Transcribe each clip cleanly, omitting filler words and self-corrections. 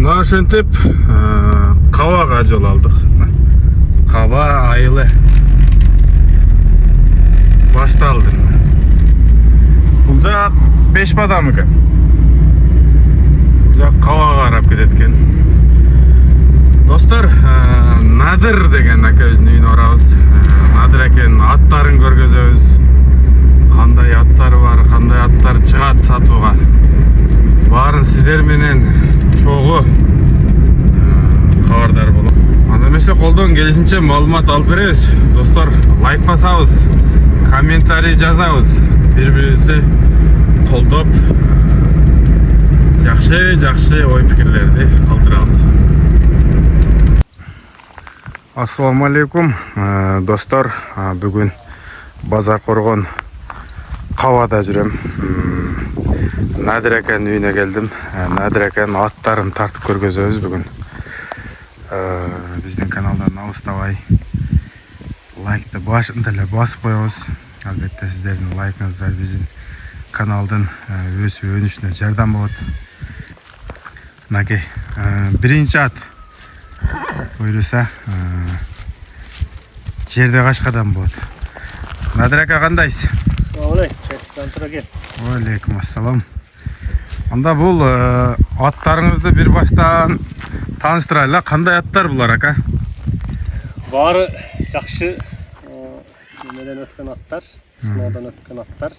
ошентип Кабага жол алдык. Каба айылы башталды. Бул жак Беш Бадам экен. Бул жак Кабага карап кетет экен. Достор, Надыр деген акебиздин үйүнө барабыз. Надыр экен аттарын көргөзөбүз. Кандай аттар бар, кандай аттар чыгат сатууга. Барын сиздер менен чогуу кабардар болот. Анда эмесе колдон келишинче маалымат алып беребиз. Достор, лайк басабыз, комментарий жазабыз. Бири-бирибизди колдоп, жакшы ой пикирлерди калтырабыз. Ассаламу алейкум, достор. Бүгүн Базар Коргон Кабада жүрөм. Надыр экен үйүнө келдим. Надыр экен аттарын тартып көргөзөбүз бүгүн. Биздин каналдан алыстабай лайкты башында эле басып коебуз. Албетте сиздердин лайкыңыздар биздин каналдын өсүп өнүшүнө жардам болот. Мынакей биринчи ат буйруса жерде качкадан болот. Надыр ака кандайсыз? Алейкум ассалам. Анда бул аттарыңызды бир баштан тааныштырайлы. Кандай аттар булар ака? Баары жакшы немеден өткөн аттар, сыноодан өткөн аттар.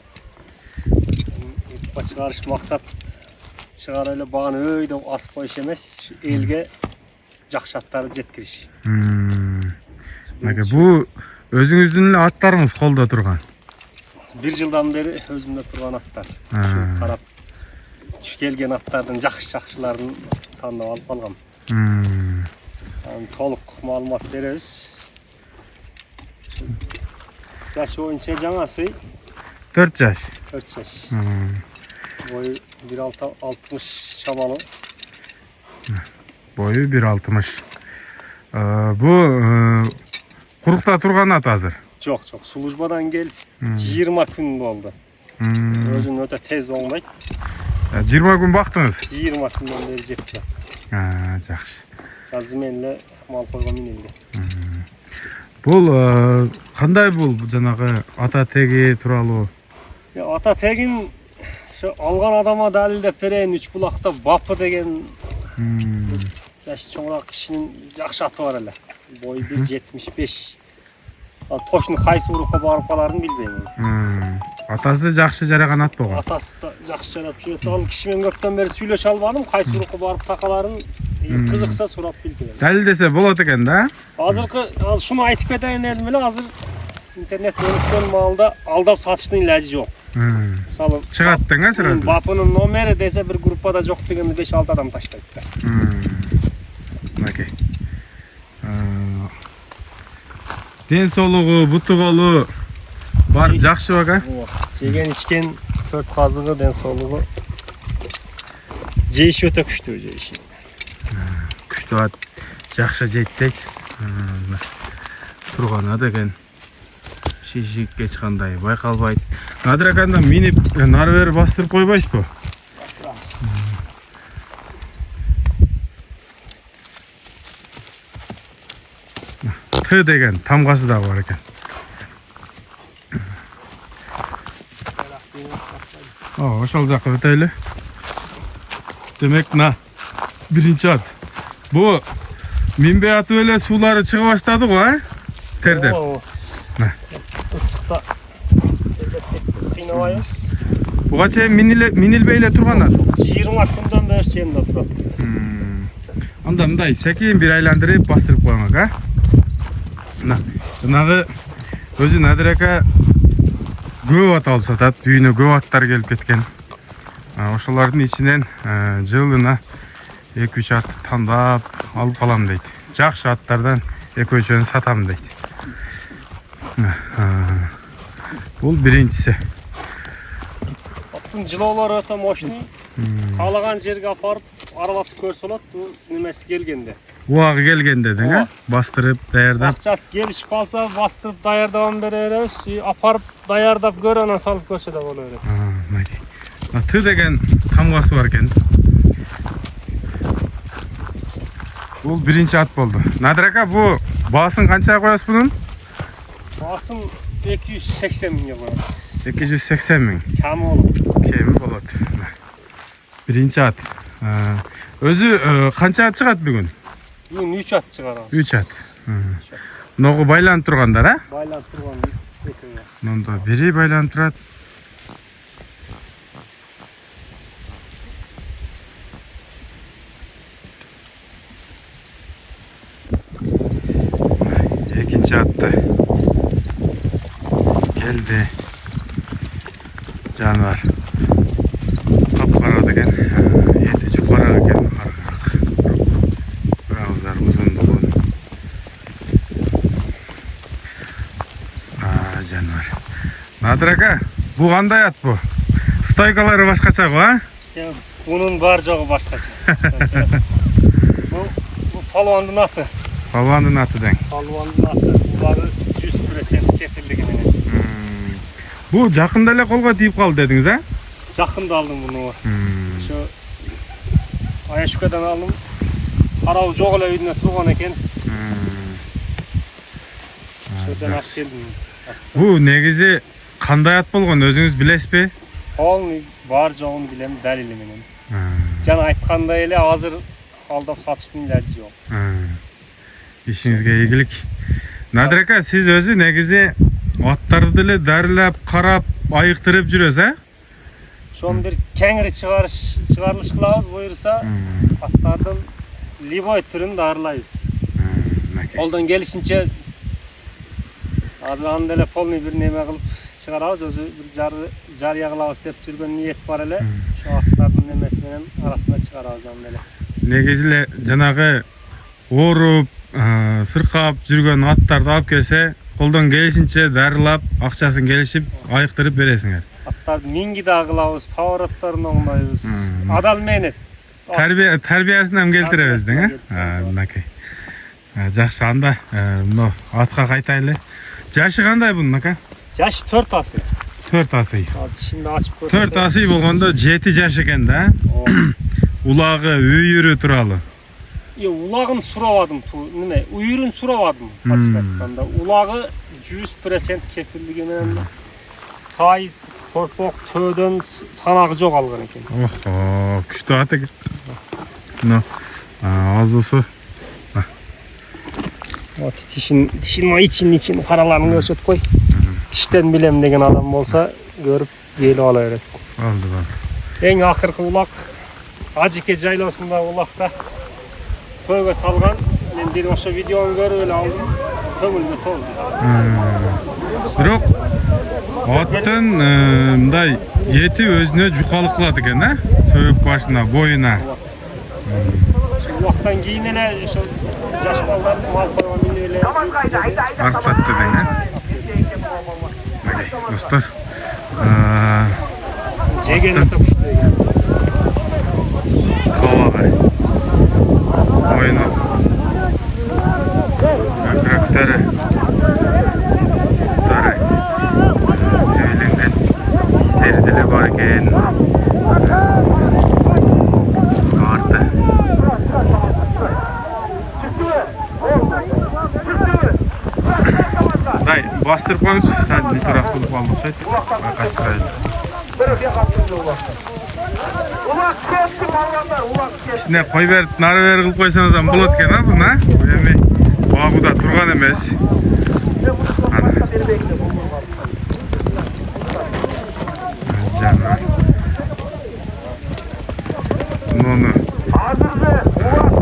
Чыгарыш максат чыгара эле бааны өйдө асып коюш эмес, элге жакшы аттарды жеткириш. Бул өзүңүздүн эле аттарыңыз колдо турган? 1 жылдан бери өзүмдө турган аттар. Карап келген аттардын жакшыларын тандап алып калгам. Толук маалымат беребиз. Жашы боюнча жаңасы 4 жаш. 4 жаш. Бою 1.60 шамалы. Бою 1.60. Бу курукта турган ат азыр? Жок, службадан келип 20 күн болду. Өзүн өтө тез оңдойт. 20 күн бактыңыз? 20 күндөн бери жетти. Жакшы. Жазы менен эле мал койгон менен. Бул кандай бул жанагы ата теги тууралуу? Ата тегин ошо алган адама далилдеп берейин. 3 булакта Бапы деген жашы чоңураак кишинин жакшы аты бар эле. Бою 1.75. Точно кайсы урукка барып каларын билбейм. Атасы жакшы жараган ат болгон. Атасы жакшы жарап жүрөт. Ал киши менен көптөн бери сүйлөшө албадым. Кайсы урукка барып такаларын кызыкса сурап билбейм. Далилдесе болот экен да? Азыркы шуну айтып кетейин дедим эле, азыр интернет өнүккөн маалда алдап сатыштын илажы жок. Мисалы чыгат дең сразу. Бапынын номери десе бир группада жок дегенде 5-6 адам таштайт да. Мынакей. Ден соолугу, буту колу бар жакшы бага? Жеген ичкен 4 казыгы, ден соолугу. Жейиши өтө күчтүү жейиши. Күчтүү ат, жакшы жейт дейт. Тургана деген шишик эч кандай байкалбайт. Надыр аканда минип нары бери бастырып койбойсузбу? Т деген тамгасы да бар экен. Ошол жакка өтөйлү. Демек, биринчи ат. Бу минбей атып эле суулары чыга баштады го, тердеп. Ысыкта кыйнабайбыз. Буга чейин минилбей эле турган ат. 20 күндөн бери чейинде турат. Анда мындай секин бир айландырып бастырып коюңуз, Жанагы өзү Надыр ака көп ат алып сатат, үйүнө көп аттар келип кеткен. Ошолордун ичинен жылына 2-3 ат тандап алып калам дейт. Жакшы аттардан 2-3 сатам дейт. Бул биринчиси. Аттын жылоолору өтө мощный. Каалаган жерге апарып аралатып көрсө болот, немеси келгенде. Убагы келгенде дең, бастырып, даярдап. Акчасы келишип калса, бастырып даярдабан беребиз, апарып даярдап көр, анан салып көрсө да боло берет. Т деген тамгасы бар экен. Бул биринчи ат болду. Надыр ака, бу баасын канчага коесуз bunun? Баасын 280 миңге коебуз. 280 миң. Ками болот. Кеми болот. Биринчи ат. Өзү канча ат чыгат бүгүн? Бүгүн 3 ат чыгарабыз. 3 ат. Ногу байланып тургандар, а? Байланып турган экөө. Мында бири байланып турат. Экинчи атты. Келди. Жаныбар. Капкара деген, эти жукара экен, Бирауыздар узундугу. Жаныбар. Надыр ака, бу кандай ат бу? Стойкалары башкача го, а? Bunun бар жогу башкача. Бу палвандын аты. Палвандын аты дең. Палвандын аты. Булары 100% кепилдиги менен. Бу жакында эле колго тийип калды дедиңиз, а? Жакында алдым буну. Ошо Аяшукадан алдым. Карабы жок эле үйдүнө турган экен. Ошодон алып келдим. Бу негизи кандай ат болгон өзүңүз билесизби? Полный бар жогун билем далили менен. Жана айткандай эле азыр алдап сатыштын илажы жок. Ишиңизге ийгилик. Надыр ака, сиз өзү негизи аттарды деле дарылап, карап, айыктырып жүрөсүз, а? Ошону бир кеңири чыгарылыш кылабыз, буюрса аттардын любой түрүн дарылайбыз. Колдон келишинче азыр аны деле полный бир неме кылып чыгарабыз, өзү бир жарыя кылабыз деп жүргөн ниет бар эле. Ошо аттардын немеси менен арасында чыгарабыз аны деле. Негизи эле жанагы ооруп, сыркап жүргөн аттарды алып келсе, колдон келишинче дарылап, акчасын келишип, айыктырып бересиңер. Аттарды минги да кылабыз, поворотторун оңдойбуз. Адал менет. Тарбиясын ham келтиребиз дең, а? Мынакей. Жакшы, анда мына атка кайтайлы. Жашы кандай бунун ака? Жашы 4 асый. 4 асый. Şimdi açıp көрсөтөм. 4 асый болгондо 7 жаш экен да. Улагы, үйүрү тууралуу. Улағын сұрабадым, неме, үйірін сұрабадым, açık ayтканда. Улағы 100% кепілдігі менен тай, торпок, төдөн санагы жок алган экен. Охо, күчтүү ат экен. Мына азуусу. Вот тишин ичин караларын көрсөтүп кой. Тиштен билем деген адам болса, көрүп келип ала берет. Алды. Эң акыркы улак Ажике жайлоосунда улакта көйгө салган. Мен бир ошо видеону көрүп эле алдым. Көңүлүмө толду. Бирок аттын мындай эти өзүнө жукалык кылат экен, а? Сөөк башына, боюна. Улактан кийин эле ошо жаш балдар мал койгон минип эле аркатты дең, а? Достор, жеген өтө күчтүү экен. Кабагы, боюну, көкүрөктөрү, түйүлөнгөн издери деле бар экен. Арты. Дай, бастырып коюңуз, сәл битарақ кылып алып окшойт. Кайсырайлы. Ичине кой берип, нары бери кылып койсоңуз ham болот экен, а буну, а? Эми багууда турган эмес. Жаныбар. Муну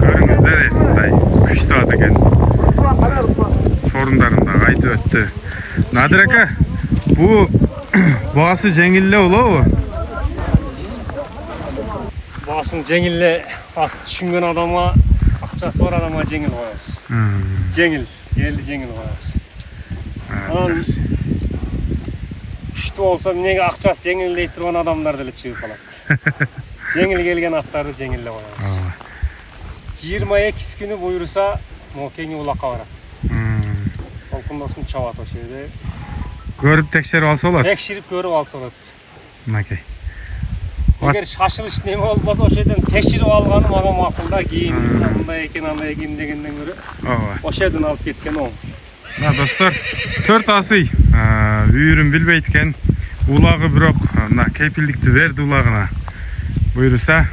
көрүңүздөр, мындай күчтүү ат экен. Сорундарында айтып өттү. Надыр ака, бу баасы жеңил эле болобу? Баасын жеңил эле, ат түшүнгөн адамга, акчасы бар адамга жеңил коебуз. Жеңил, элди жеңил коебуз. Жакшы. Күчтүү болсо, эмнеге акчасы жеңил дей турган адамдар деле чыгып калат. Жеңил келген аттарды жеңил эле коебуз. 22 күнү буйруса, Мокени улакка барат. Толкундосун чабат ошо жерде. Көрүп текшерип алса болот. Текширип көрүп алса болот. Мынакей. Егер шашылыш неме болбосо ошол жерден текширип алганы мага макул да, кийин мындай экен андай экен дегенден көрө ооба. ошол жерден алып кеткен оң. Мына достор, 4 асый үйүрүн билбейт экен. Улагы бирок мына кепилдикти берди улагына. Буйруса,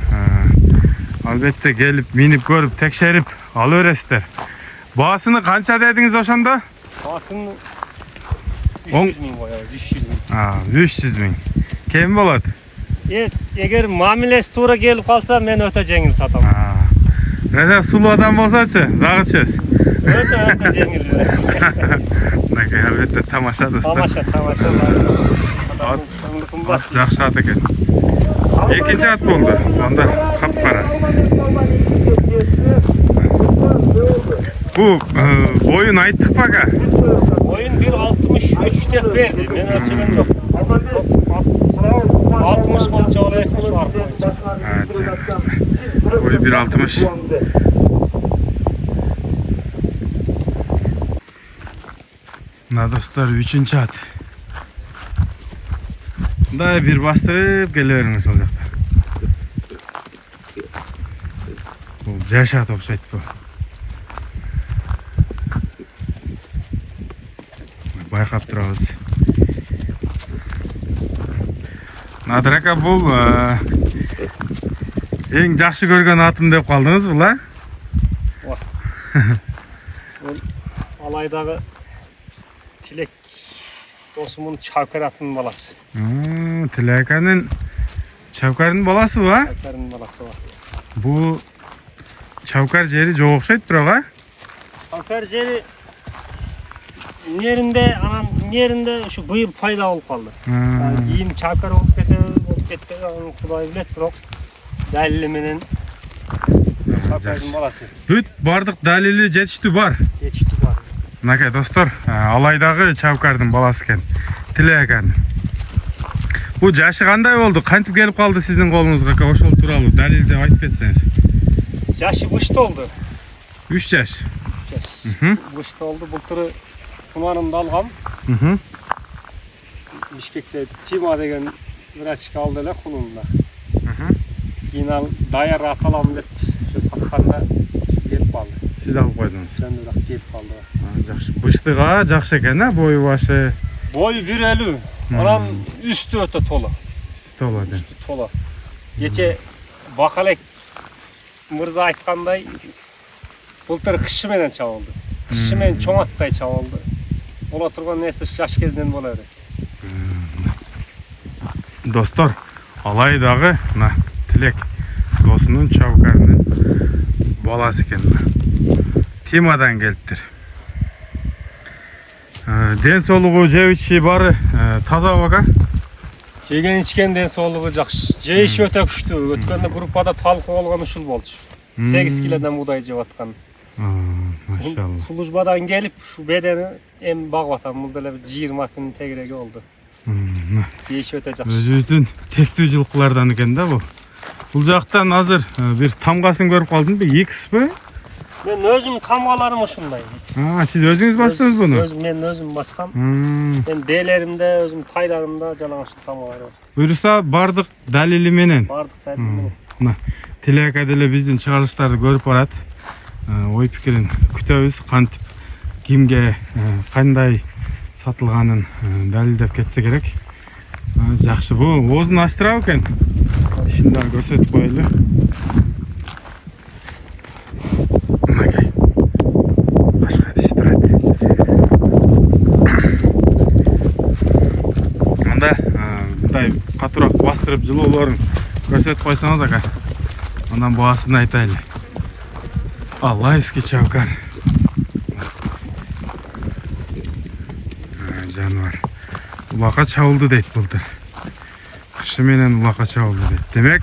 албетте келип, минип көрүп, текшерип ала бересиздер. Баасыны канча дедиңиз ошондо? Баасын 300 миң коебуз, 300 миң. 300 миң. Кем болот? Егер мамилеси туура келип калса, мен өтө жеңил сатам. Mesela sulu adam olsaçı, daha çöz. Öte жеңил. Mınakay, elbette tamaşa dostlar. Tamaşa. At жақсы at eкен. Ekinci at oldu. Onda kapkara. Bu boyun ayttık baka. Boyun 1.63 dep verdi. Men ölçümüm yok. 60 bolça olaysa şu arka boyunca. Boyu 1.60. Mına dostlar 3. at. Day bir bastırıp geliveriniz olacaklar. Bu jaş at okşaydı bu. Bayqap turabız. Nadir aka bu eng жақсы көрген atım dep kaldınız mı la? Alaydağı Tilek dosumun Çavkar atının balası. Tileka'nın Çavkar'ın balası var. Çavkar'ın balası var. Bu Çavkar jeri çok okşaydı biraga ha? Çavkar jeri nerinde şu bıyıl payda olup kaldı. Yani keyin Çavkar olup ketти, onu Kuday bilet, biroq dalilimenin Çavkar'ın balası. Бүт бардық dalili жетиштүү бар. Жетиштүү бар. Мынакей достор, Алайдагы Çavkardын баласы экен. Tileka'нын. Bu жашы кандай болду? Кантип келип калды сиздин колуңузга? Ошол тууралуу далилди айтып кетсеңиз. Жашы бышты oldu. 3 жаш. Бышты oldu. Былтыры Туманымды алгам. Бишкекте Тима деген врачка алды эле кулумда. Кийин ал даяр ат алам деп сатканда келип калды. Siz alıp koydunuz. Жөндөк келип калды. Жакшы. Быштыга жакшы экен, а? Бою башы. Boyu 1.50. Анан üstü өтө толо. Толо экен. Üstü толо. Кече Бакалек мырза айткандай былтыр кышы менен чабылды. Кышы менен чоң аттай чабылды. Бола турган нерсе жаш кезинен боло берет. Достор, Алайдагы мына Tilek досунун Çavkar'nын баласы экен. Тимадан келиптир. Ден соолугу, жеп ичиши баары таза бага? Жеген ичкен ден соолугу жакшы. Жейиши өтө күчтүү. Өткөндө группада талкуу болгон ушул болчу. 8 килодон мудай жеп аткан. Машалла. Службадан келип, шу бедени эми багып атам. Бул деле 20 күн тегереги болду. Жейиши өтө жакшы. Өзүбүздүн тектүү жылкылардан экен да бул. Бул жактан азыр бир тамгасын көрүп калдымбы? X'пи? Мен өзүм тамгаларым ушундай. Siz өзүңүз бастыңыз буну? Мен өзүм баскам. Мен белеримде, өзүм тайларымда жалаң ушул тамгалар бар. Буюрса бардык далили менен. Бардык далили менен. Мына Tileka деле биздин чыгарылыштарды көрүп барат. Ой пикирин күтөбүз. Кантип кимге кандай сатылганын далилдеп кетсе керек. Жакшы, бу оозун ачтырабы экен? Ишин дагы көрсөтүп коелу. Мынакей. Башка диши турат. Мында мындай катуураак бастырып жылоолорун көрсөтүп койсоңуз ака. Андан баасын айтайлы. Алайский Çavkar. Жаныбар. Улакка чабылды дейт былтыр. Кышы менен улакка чабылды дейт. Демек,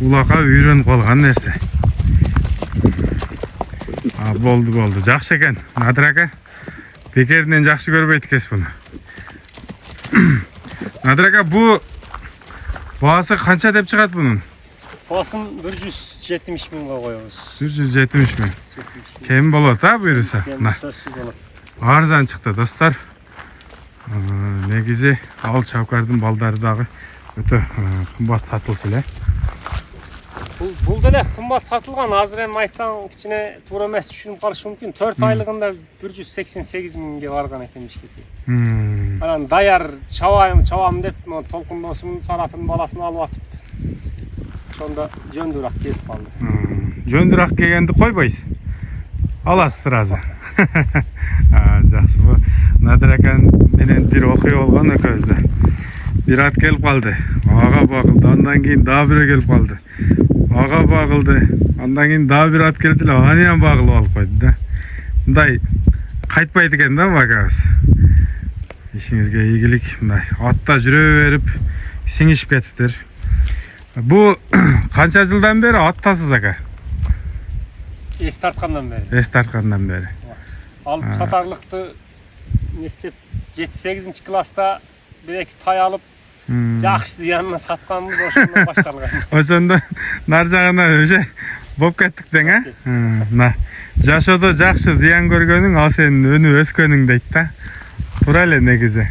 улакка үйрөнүп калган нерсе. Болду. Жакшы экен. Надир ака. Бекеринен жакшы көрбөйт экенсиз буну. Надир ака, бу баасы канча деп чыгат бунун? Баасын 170 миңге коебуз. 170 миң. Кем болот, а буюрса? Арзан чыкты, достор. Негизи ал Çavkardын балдары дагы өтө кымбат сатылшы эле. Бул деле кымбат сатылган. Азыр эми айтсаң кичине туура эмес түшүнүп калышы мүмкүн. 4 айлыгында 188 миңге барган экен Бишкекке. Анан даяр чабам деп Толкун досумдун Саратынын баласын алып атып. Ошондо жөндүрөөк келип калды. Жөндүрөөк келгенди койбойсуз. Аласыз сразу. Жакшы бу. Надыр экен менен бир окуя болгон экөөбүздө. Bir at gelip kaldı. Ağa bakıldı. Ondan keyin daha biri gelip kaldı. Ağa bakıldı. Ondan keyin daha bir at geldi. Haniyan bakılıp alıp koydu da. Bunday kayıtpaydı eken da bakabız. İşinizge iyilik. Bunday atta jüre verip singişip ketiptir. Bu kança yıldan beri attasız aka? Es tartkandan beri. Es tartkandan beri. Alıp satarlıktı mektep 7-8 klasta bir iki tay alıp жақсы yanına satkanımız oşundan başlangan. Oşonda nar jagına öje bop kettik deň a? Жашоодо жакшы зыян көргөнүң ал сенин өнүп өскөнүң дейт да. Туура эле негизи.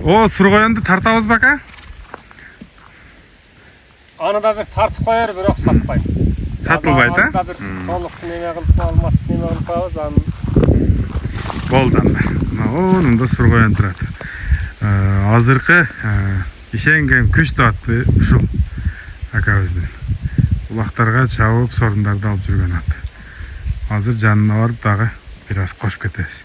О, сургоёнду тартабызбы ака? Аны да бир тартып коёр, бирок сатпайм. Сатылбайт а? Аны да бир толук неме кылып маалымат неме кылып коебуз, аны болду анда. Онун да сургоён турат. Азыркы ишенген күчтүү аты ушул акабыздын. Улактарга чабып сорундарды алып жүргөн аты. Азыр жанына барып дагы бир аз кошуп кетебиз.